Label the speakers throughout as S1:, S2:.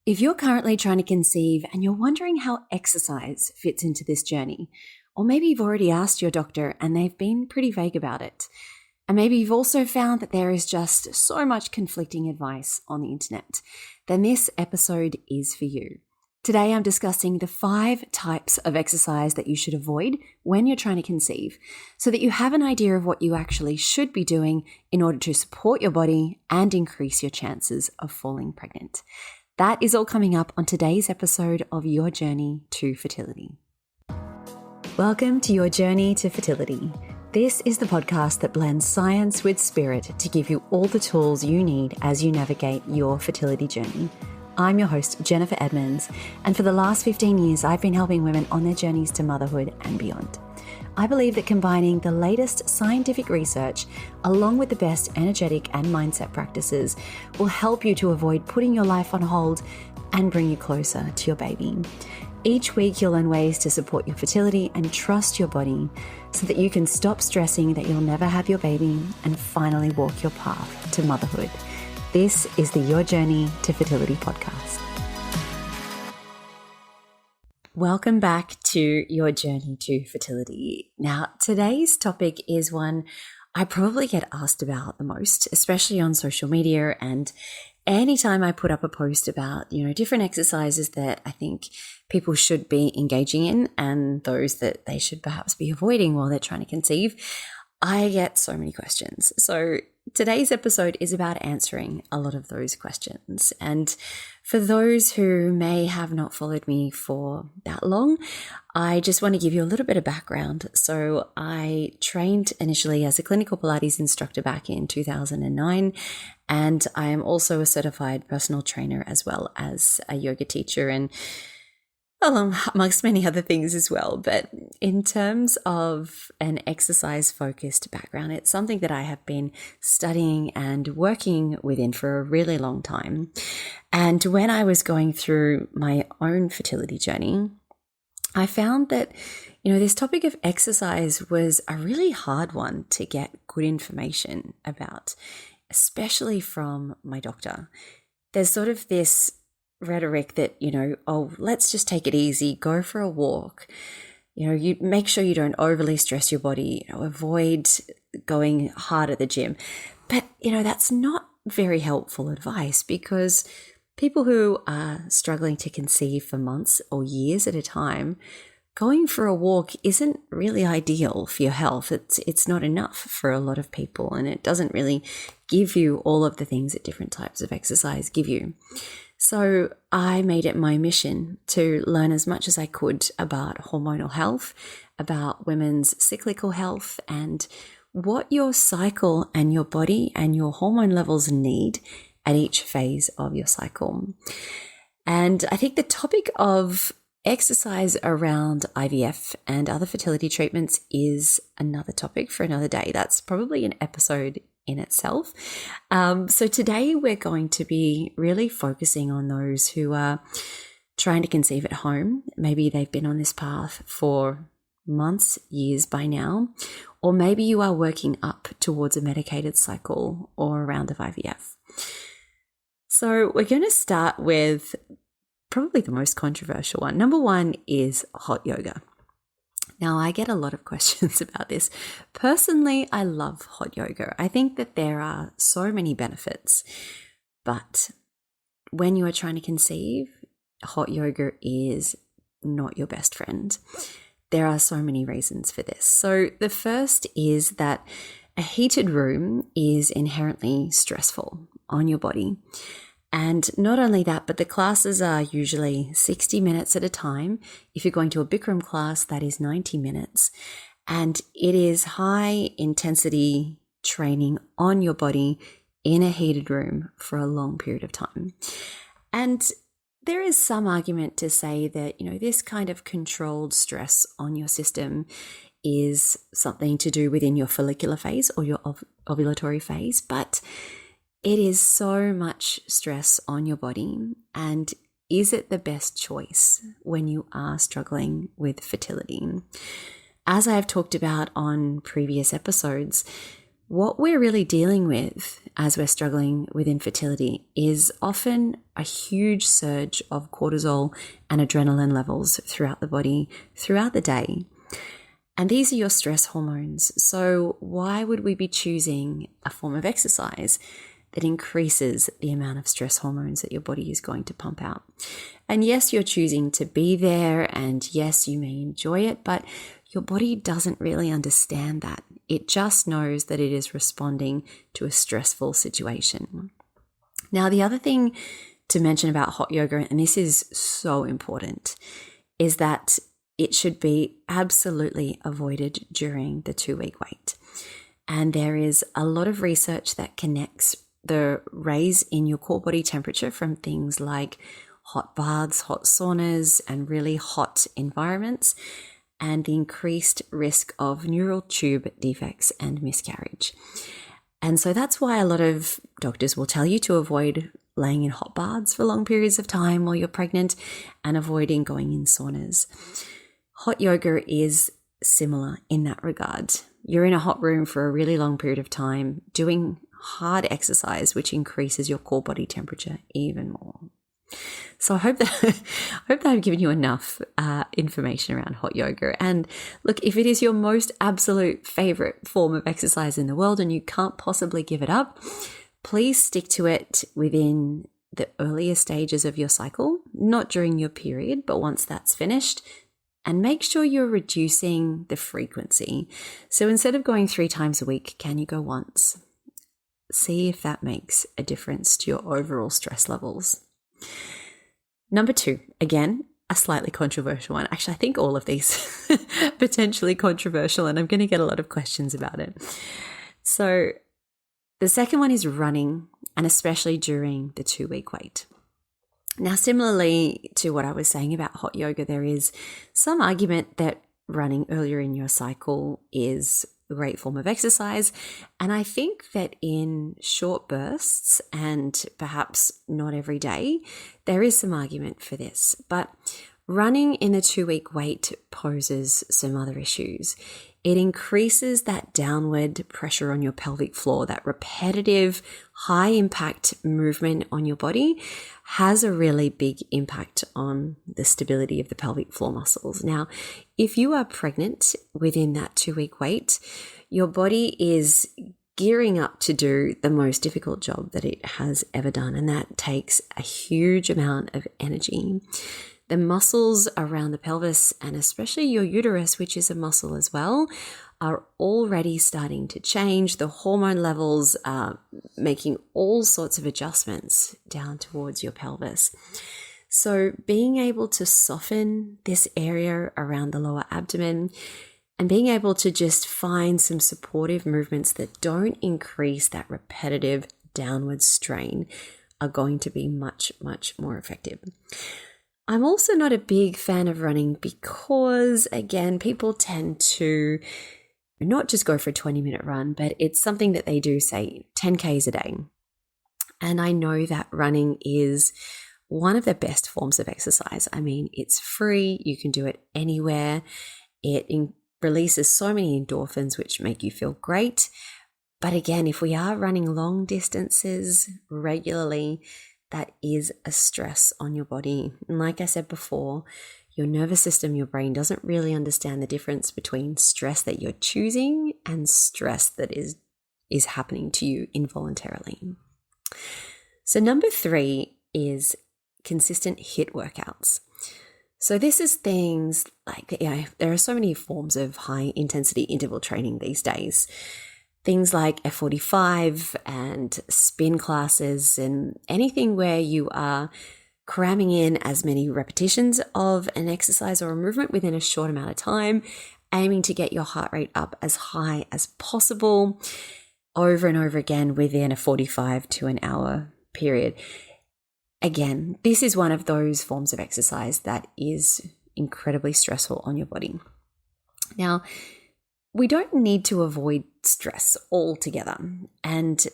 S1: If you're currently trying to conceive and you're wondering how exercise fits into this journey, or maybe you've already asked your doctor and they've been pretty vague about it, and maybe you've also found that there is just so much conflicting advice on the internet, then this episode is for you. Today I'm discussing the 5 types of exercise that you should avoid when you're trying to conceive, so that you have an idea of what you actually should be doing in order to support your body and increase your chances of falling pregnant. That is all coming up on today's episode of Your Journey to Fertility. Welcome to Your Journey to Fertility. This is the podcast that blends science with spirit to give you all the tools you need as you navigate your fertility journey. I'm your host, Jennifer Edmonds, and for the last 15 years, I've been helping women on their journeys to motherhood and beyond. I believe that combining the latest scientific research along with the best energetic and mindset practices will help you to avoid putting your life on hold and bring you closer to your baby. Each week, you'll learn ways to support your fertility and trust your body so that you can stop stressing that you'll never have your baby and finally walk your path to motherhood. This is the Your Journey to Fertility podcast. Welcome back to Your Journey to Fertility. Now, today's topic is one I probably get asked about the most, especially on social media, and anytime I put up a post about, different exercises that I think people should be engaging in and those that they should perhaps be avoiding while they're trying to conceive, I get so many questions. So today's episode is about answering a lot of those questions. And for those who may have not followed me for that long, I just want to give you a little bit of background. So I trained initially as a clinical Pilates instructor back in 2009, and I am also a certified personal trainer as well as a yoga teacher, and amongst many other things as well. But in terms of an exercise-focused background, it's something that I have been studying and working within for a really long time. And when I was going through my own fertility journey, I found that, this topic of exercise was a really hard one to get good information about, especially from my doctor. There's sort of this rhetoric that, let's just take it easy, go for a walk. You make sure you don't overly stress your body, avoid going hard at the gym. But, that's not very helpful advice, because people who are struggling to conceive for months or years at a time, going for a walk isn't really ideal for your health. It's not enough for a lot of people, and it doesn't really give you all of the things that different types of exercise give you. So I made it my mission to learn as much as I could about hormonal health, about women's cyclical health, and what your cycle and your body and your hormone levels need at each phase of your cycle. And I think the topic of exercise around IVF and other fertility treatments is another topic for another day. That's probably an episode in itself. So today we're going to be really focusing on those who are trying to conceive at home. Maybe they've been on this path for months, years by now, or maybe you are working up towards a medicated cycle or a round of IVF. So we're going to start with probably the most controversial one. Number 1 is hot yoga. Now, I get a lot of questions about this. Personally, I love hot yoga. I think that there are so many benefits, but when you are trying to conceive, hot yoga is not your best friend. There are so many reasons for this. So the first is that a heated room is inherently stressful on your body. And not only that, but the classes are usually 60 minutes at a time. If you're going to a Bikram class, that is 90 minutes. And it is high intensity training on your body in a heated room for a long period of time. And there is some argument to say that, this kind of controlled stress on your system is something to do within your follicular phase or your ovulatory phase, but it is so much stress on your body. And is it the best choice when you are struggling with fertility? As I have talked about on previous episodes, What we're really dealing with as we're struggling with infertility is often a huge surge of cortisol and adrenaline levels throughout the body, throughout the day. And these are your stress hormones. So why would we be choosing a form of exercise that increases the amount of stress hormones that your body is going to pump out? And yes, you're choosing to be there, and yes, you may enjoy it, but your body doesn't really understand that. It just knows that it is responding to a stressful situation. Now, the other thing to mention about hot yoga, and this is so important, is that it should be absolutely avoided during the 2-week wait. And there is a lot of research that connects the raise in your core body temperature from things like hot baths, hot saunas, and really hot environments, and the increased risk of neural tube defects and miscarriage. And so that's why a lot of doctors will tell you to avoid laying in hot baths for long periods of time while you're pregnant and avoiding going in saunas. Hot yoga is similar in that regard. You're in a hot room for a really long period of time doing hard exercise, which increases your core body temperature even more. So I hope that I've given you enough information around hot yoga. And look, if it is your most absolute favorite form of exercise in the world and you can't possibly give it up, please stick to it within the earlier stages of your cycle, not during your period, but once that's finished. And make sure you're reducing the frequency. So instead of going 3 times a week, can you go once? See if that makes a difference to your overall stress levels. Number 2, again, a slightly controversial one. Actually, I think all of these potentially controversial, and I'm going to get a lot of questions about it. So the second one is running, and especially during the 2-week wait. Now, similarly to what I was saying about hot yoga, there is some argument that running earlier in your cycle is a great form of exercise. And I think that in short bursts and perhaps not every day, there is some argument for this. But running in the 2-week wait poses some other issues. It increases that downward pressure on your pelvic floor. That repetitive, high impact movement on your body has a really big impact on the stability of the pelvic floor muscles. Now, if you are pregnant within that 2-week wait, your body is gearing up to do the most difficult job that it has ever done, and that takes a huge amount of energy. The muscles around the pelvis, and especially your uterus, which is a muscle as well, are already starting to change. The hormone levels are making all sorts of adjustments down towards your pelvis. So being able to soften this area around the lower abdomen and being able to just find some supportive movements that don't increase that repetitive downward strain are going to be much, much more effective. I'm also not a big fan of running because, again, people tend to not just go for a 20-minute run, but it's something that they do, say, 10Ks a day. And I know that running is one of the best forms of exercise. I mean, it's free. You can do it anywhere. It releases so many endorphins, which make you feel great. But again, if we are running long distances regularly, that is a stress on your body. And like I said before, your nervous system, your brain doesn't really understand the difference between stress that you're choosing and stress that is happening to you involuntarily. So number 3 is consistent HIIT workouts. So this is things like, there are so many forms of high intensity interval training these days. Things like F45 and spin classes and anything where you are cramming in as many repetitions of an exercise or a movement within a short amount of time, aiming to get your heart rate up as high as possible over and over again within a 45 to an hour period. Again, this is one of those forms of exercise that is incredibly stressful on your body. Now, we don't need to avoid stress altogether. And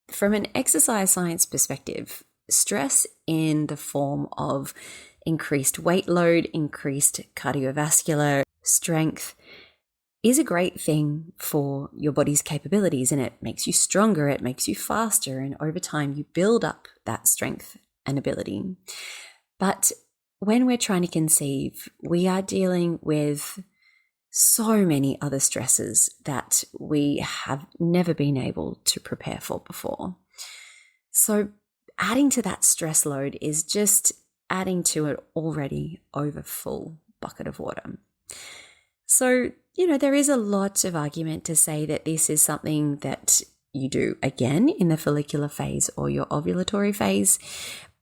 S1: from an exercise science perspective, stress in the form of increased weight load, increased cardiovascular strength, is a great thing for your body's capabilities, and it makes you stronger, it makes you faster, and over time you build up that strength and ability. But when we're trying to conceive, we are dealing with so many other stresses that we have never been able to prepare for before. So adding to that stress load is just adding to an already over full bucket of water. So, there is a lot of argument to say that this is something that you do again in the follicular phase or your ovulatory phase.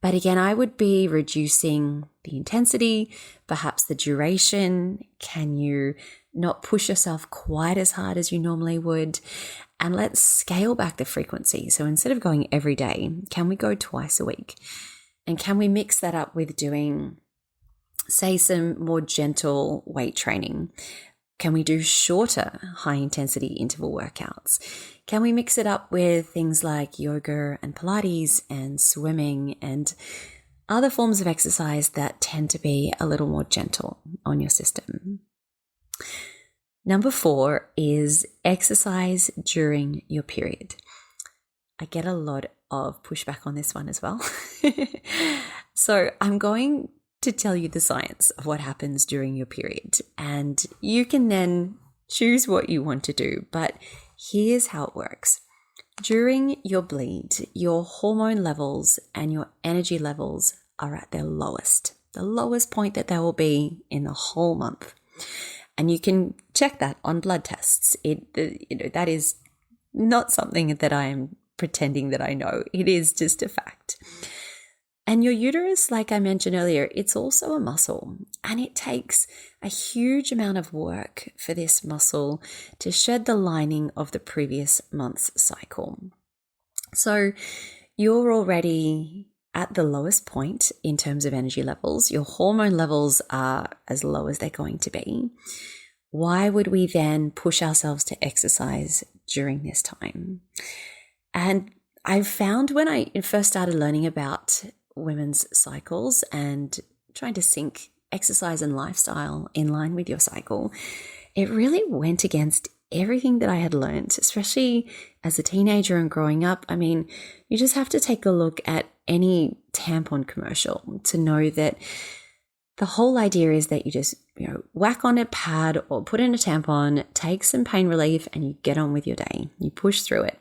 S1: But again, I would be reducing the intensity, perhaps the duration. Can you not push yourself quite as hard as you normally would? And let's scale back the frequency. So instead of going every day, can we go twice a week? And can we mix that up with doing, say, some more gentle weight training? Can we do shorter high intensity interval workouts? Can we mix it up with things like yoga and Pilates and swimming and other forms of exercise that tend to be a little more gentle on your system? Number 4 is exercise during your period. I get a lot of pushback on this one as well. So I'm going to tell you the science of what happens during your period, and you can then choose what you want to do. But here's how it works. During your bleed, your hormone levels and your energy levels are at their lowest, the lowest point that they will be in the whole month. And you can check that on blood tests. That is not something that I am pretending that I know. It is just a fact. And your uterus, like I mentioned earlier, it's also a muscle, and it takes a huge amount of work for this muscle to shed the lining of the previous month's cycle. So you're already at the lowest point in terms of energy levels. Your hormone levels are as low as they're going to be. Why would we then push ourselves to exercise during this time? And I found when I first started learning about women's cycles and trying to sync exercise and lifestyle in line with your cycle, it really went against everything that I had learned, especially as a teenager and growing up. I mean, you just have to take a look at any tampon commercial to know that the whole idea is that you just, whack on a pad or put in a tampon, take some pain relief, and you get on with your day. You push through it.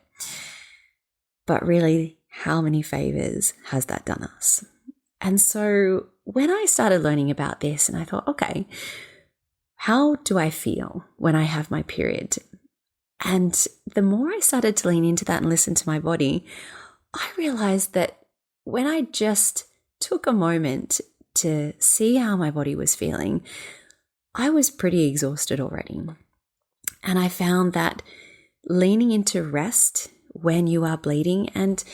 S1: But really, how many favors has that done us? And so when I started learning about this, and I thought, okay, how do I feel when I have my period? And the more I started to lean into that and listen to my body, I realized that when I just took a moment to see how my body was feeling, I was pretty exhausted already. And I found that leaning into rest when you are bleeding, and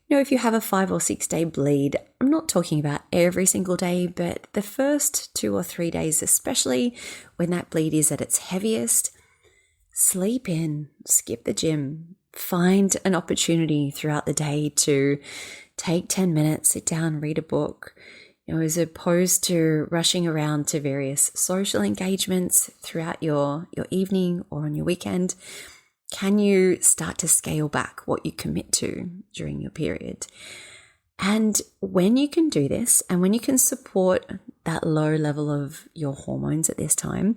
S1: if you have a 5 or 6 day bleed, I'm not talking about every single day, but the first 2 or 3 days, especially when that bleed is at its heaviest, sleep in, skip the gym, find an opportunity throughout the day to take 10 minutes, sit down, read a book, as opposed to rushing around to various social engagements throughout your evening or on your weekend. Can you start to scale back what you commit to during your period? And when you can do this, and when you can support that low level of your hormones at this time,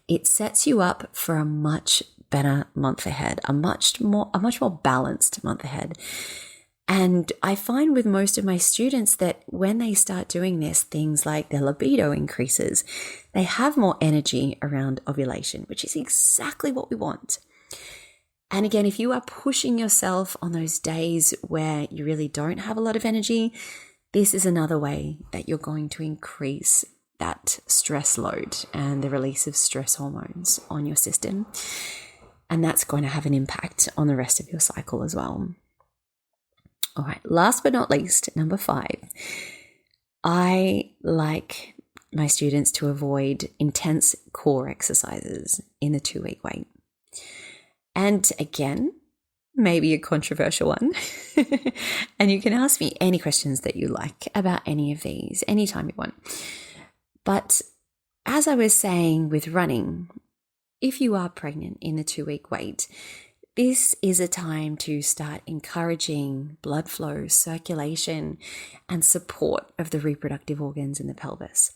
S1: it sets you up for a much better month ahead, a much more balanced month ahead. And I find with most of my students that when they start doing this, things like their libido increases, they have more energy around ovulation, which is exactly what we want. And again, if you are pushing yourself on those days where you really don't have a lot of energy, this is another way that you're going to increase that stress load and the release of stress hormones on your system. And that's going to have an impact on the rest of your cycle as well. All right, last but not least, number 5, I like my students to avoid intense core exercises in the 2-week wait. And again, maybe a controversial one. And you can ask me any questions that you like about any of these anytime you want. But as I was saying with running, if you are pregnant in the 2-week wait, this is a time to start encouraging blood flow, circulation, and support of the reproductive organs in the pelvis.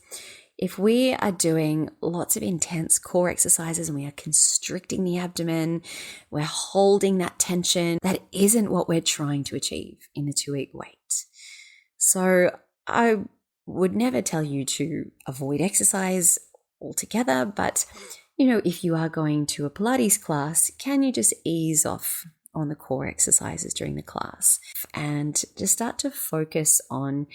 S1: If we are doing lots of intense core exercises and we are constricting the abdomen, we're holding that tension, that isn't what we're trying to achieve in the 2-week wait. So I would never tell you to avoid exercise altogether, but if you are going to a Pilates class, can you just ease off on the core exercises during the class and just start to focus on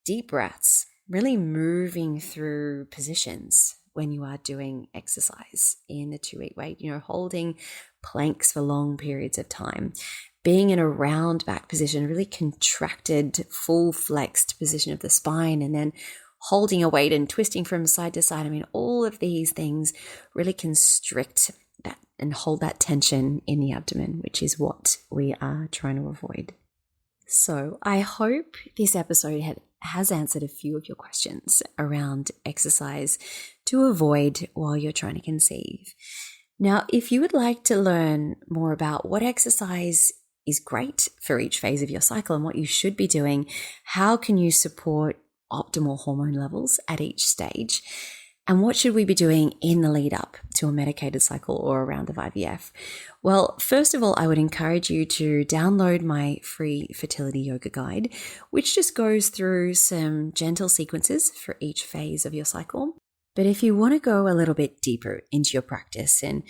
S1: deep breaths, really moving through positions when you are doing exercise in the 2-week wait, holding planks for long periods of time, being in a round back position, a really contracted, full flexed position of the spine, and then holding a weight and twisting from side to side. All of these things really constrict that and hold that tension in the abdomen, which is what we are trying to avoid. So I hope this episode has answered a few of your questions around exercise to avoid while you're trying to conceive. Now, if you would like to learn more about what exercise is great for each phase of your cycle and what you should be doing, how can you support optimal hormone levels at each stage, and what should we be doing in the lead up to a medicated cycle or around of IVF? Well, first of all, I would encourage you to download my free fertility yoga guide, which just goes through some gentle sequences for each phase of your cycle. But if you want to go a little bit deeper into your practice and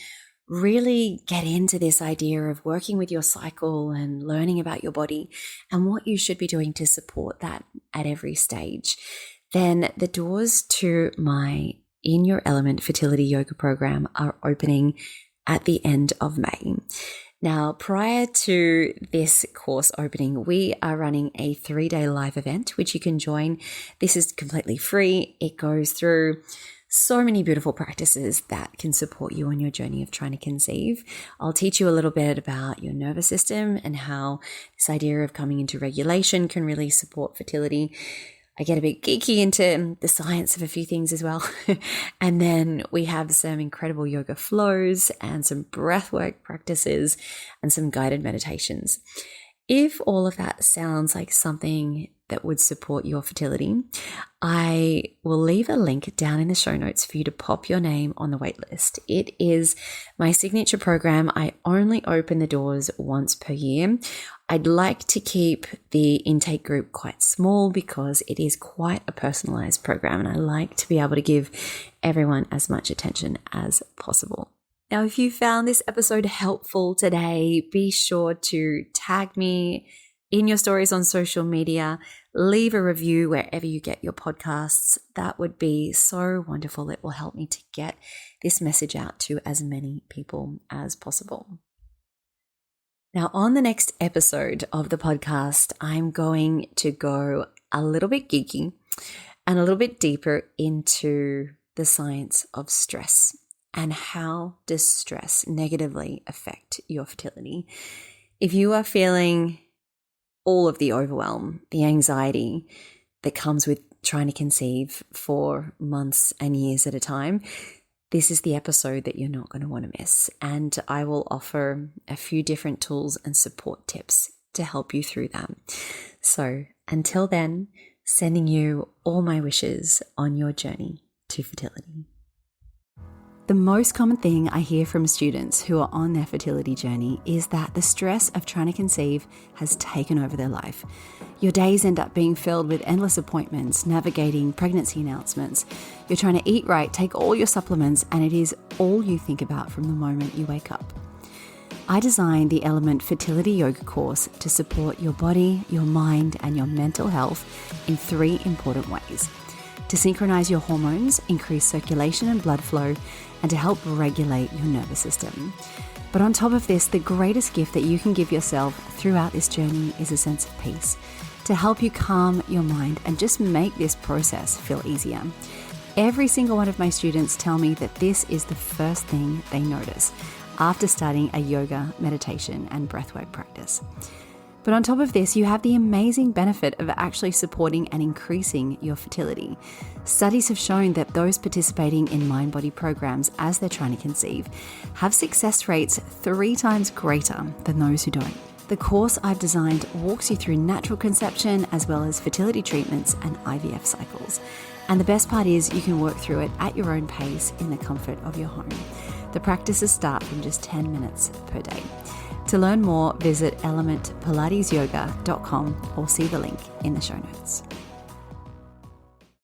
S1: really get into this idea of working with your cycle and learning about your body and what you should be doing to support that at every stage, then the doors to my In Your Element fertility yoga program are opening at the end of May. Now, prior to this course opening, we are running a 3-day live event, which you can join. This is completely free. It goes through so many beautiful practices that can support you on your journey of trying to conceive. I'll teach you a little bit about your nervous system and how this idea of coming into regulation can really support fertility. I get a bit geeky into the science of a few things as well. And then we have some incredible yoga flows and some breathwork practices and some guided meditations. If all of that sounds like something that would support your fertility, I will leave a link down in the show notes for you to pop your name on the wait list. It is my signature program. I only open the doors once per year. I'd like to keep the intake group quite small because it is quite a personalized program, and I like to be able to give everyone as much attention as possible. Now, if you found this episode helpful today, be sure to tag me in your stories on social media, leave a review wherever you get your podcasts. That would be so wonderful. It will help me to get this message out to as many people as possible. Now, on the next episode of the podcast, I'm going to go a little bit geeky and a little bit deeper into the science of stress and how does stress negatively affect your fertility. If you are feeling all of the overwhelm, the anxiety that comes with trying to conceive for months and years at a time, this is the episode that you're not going to want to miss. And I will offer a few different tools and support tips to help you through that. So until then, sending you all my wishes on your journey to fertility. The most common thing I hear from students who are on their fertility journey is that the stress of trying to conceive has taken over their life. Your days end up being filled with endless appointments, navigating pregnancy announcements. You're trying to eat right, take all your supplements, and it is all you think about from the moment you wake up. I designed the Element Fertility Yoga course to support your body, your mind, and your mental health in 3 important ways: to synchronize your hormones, increase circulation and blood flow, and to help regulate your nervous system. But on top of this, the greatest gift that you can give yourself throughout this journey is a sense of peace, to help you calm your mind and just make this process feel easier. Every single one of my students tell me that this is the first thing they notice after starting a yoga, meditation, and breathwork practice. But on top of this, you have the amazing benefit of actually supporting and increasing your fertility. Studies have shown that those participating in mind-body programs as they're trying to conceive have success rates 3 times greater than those who don't. The course I've designed walks you through natural conception as well as fertility treatments and IVF cycles. And the best part is you can work through it at your own pace in the comfort of your home. The practices start from just 10 minutes per day. To learn more, visit elementpilatesyoga.com or see the link in the show notes.